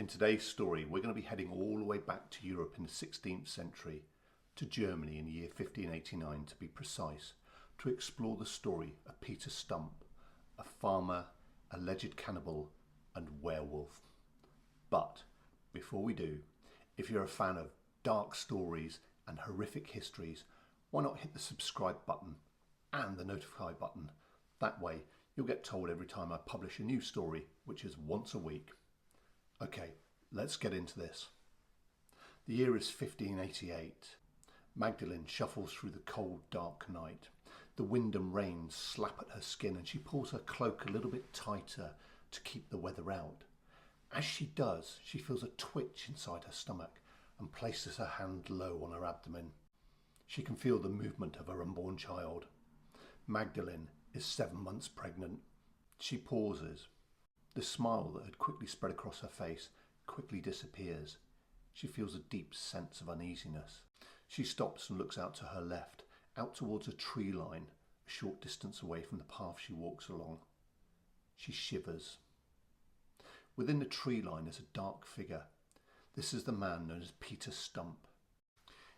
In today's story, we're going to be heading all the way back to Europe in the 16th century, to Germany in the year 1589 to be precise, to explore the story of Peter Stumpp, a farmer, alleged cannibal and werewolf. But before we do, if you're a fan of dark stories and horrific histories, why not hit the subscribe button and the notify button? That way you'll get told every time I publish a new story, which is once a week. Okay, let's get into this. The year is 1588. Magdalene shuffles through the cold, dark night. The wind and rain slap at her skin and she pulls her cloak a little bit tighter to keep the weather out. As she does, she feels a twitch inside her stomach and places her hand low on her abdomen. She can feel the movement of her unborn child. Magdalene is 7 months pregnant. She pauses. The smile that had quickly spread across her face quickly disappears. She feels a deep sense of uneasiness. She stops and looks out to her left, out towards a tree line, a short distance away from the path she walks along. She shivers. Within the tree line is a dark figure. This is the man known as Peter Stumpp.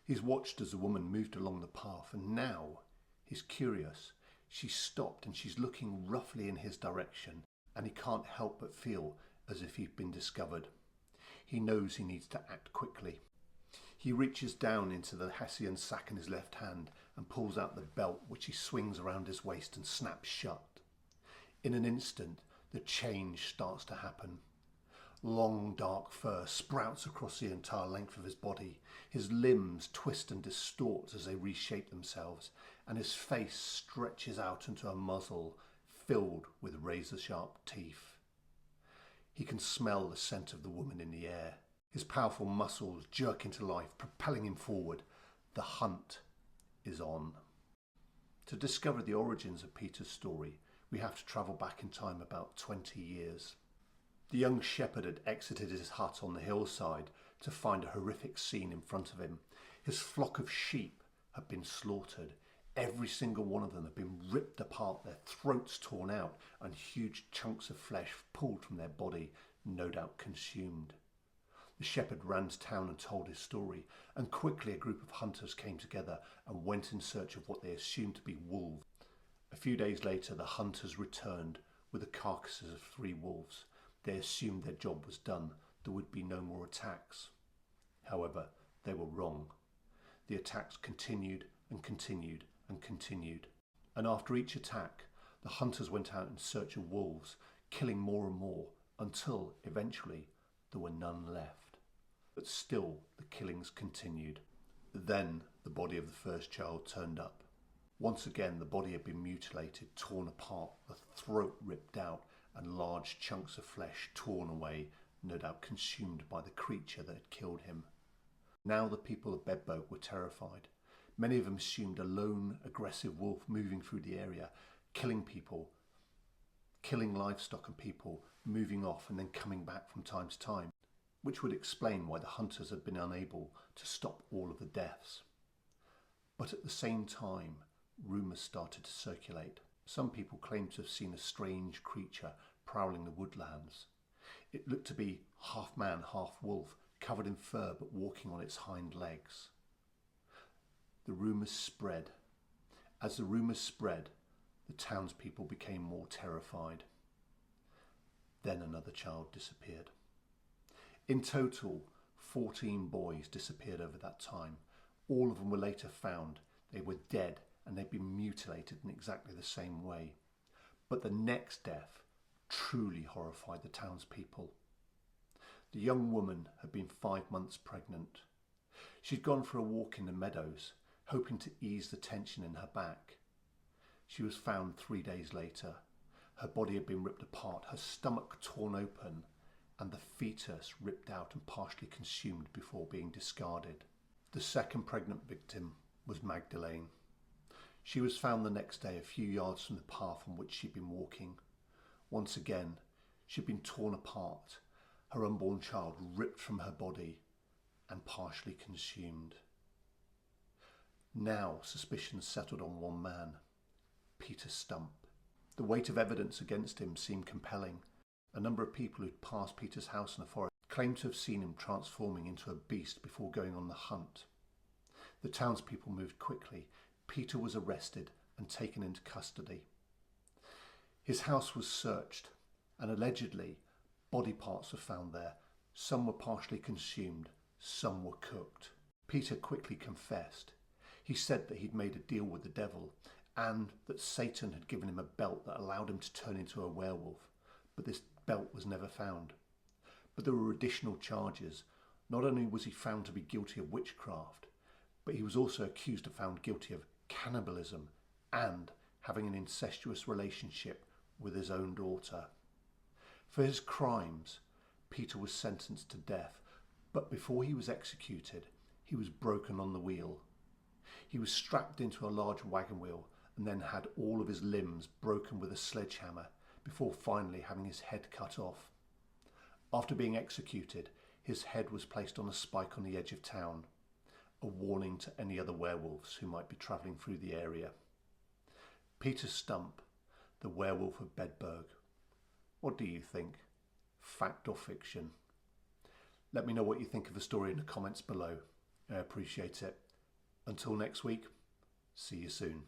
He's watched as the woman moved along the path, and now he's curious. She stopped and she's looking roughly in his direction, and he can't help but feel as if he'd been discovered. He knows he needs to act quickly. He reaches down into the Hessian sack in his left hand and pulls out the belt, which he swings around his waist and snaps shut. In an instant, the change starts to happen. Long dark fur sprouts across the entire length of his body. His limbs twist and distort as they reshape themselves, and his face stretches out into a muzzle filled with razor-sharp teeth. He can smell the scent of the woman in the air. His powerful muscles jerk into life, propelling him forward. The hunt is on. To discover the origins of Peter's story, we have to travel back in time about 20 years. The young shepherd had exited his hut on the hillside to find a horrific scene in front of him. His flock of sheep had been slaughtered. Every single one of them had been ripped apart, their throats torn out, and huge chunks of flesh pulled from their body, no doubt consumed. The shepherd ran to town and told his story, and quickly a group of hunters came together and went in search of what they assumed to be wolves. A few days later, the hunters returned with the carcasses of 3 wolves. They assumed their job was done. There would be no more attacks. However, they were wrong. The attacks continued and continued and continued. And after each attack, the hunters went out in search of wolves, killing more and more, until eventually there were none left. But still the killings continued. Then the body of the first child turned up. Once again the body had been mutilated, torn apart, the throat ripped out, and large chunks of flesh torn away, no doubt consumed by the creature that had killed him. Now the people of Bedburg were terrified. Many of them assumed a lone, aggressive wolf moving through the area, killing people, killing livestock and people, moving off and then coming back from time to time, which would explain why the hunters had been unable to stop all of the deaths. But at the same time, rumours started to circulate. Some people claimed to have seen a strange creature prowling the woodlands. It looked to be half man, half wolf, covered in fur but walking on its hind legs. The rumours spread. As the rumours spread, the townspeople became more terrified. Then another child disappeared. In total, 14 boys disappeared over that time. All of them were later found. They were dead and they'd been mutilated in exactly the same way. But the next death truly horrified the townspeople. The young woman had been 5 months pregnant. She'd gone for a walk in the meadows, hoping to ease the tension in her back. She was found 3 days later. Her body had been ripped apart, her stomach torn open, and the fetus ripped out and partially consumed before being discarded. The second pregnant victim was Magdalene. She was found the next day a few yards from the path on which she'd been walking. Once again, she'd been torn apart, her unborn child ripped from her body and partially consumed. Now suspicion settled on one man, Peter Stumpp. The weight of evidence against him seemed compelling. A number of people who'd passed Peter's house in the forest claimed to have seen him transforming into a beast before going on the hunt. The townspeople moved quickly. Peter was arrested and taken into custody. His house was searched, and allegedly body parts were found there. Some were partially consumed, some were cooked. Peter quickly confessed. He said that he'd made a deal with the devil and that Satan had given him a belt that allowed him to turn into a werewolf, but this belt was never found. But there were additional charges. Not only was he found to be guilty of witchcraft, but he was also accused and found guilty of cannibalism and having an incestuous relationship with his own daughter. For his crimes, Peter was sentenced to death, but before he was executed, he was broken on the wheel. He was strapped into a large wagon wheel and then had all of his limbs broken with a sledgehammer before finally having his head cut off. After being executed, his head was placed on a spike on the edge of town, a warning to any other werewolves who might be travelling through the area. Peter Stumpp, the werewolf of Bedburg. What do you think? Fact or fiction? Let me know what you think of the story in the comments below. I appreciate it. Until next week, see you soon.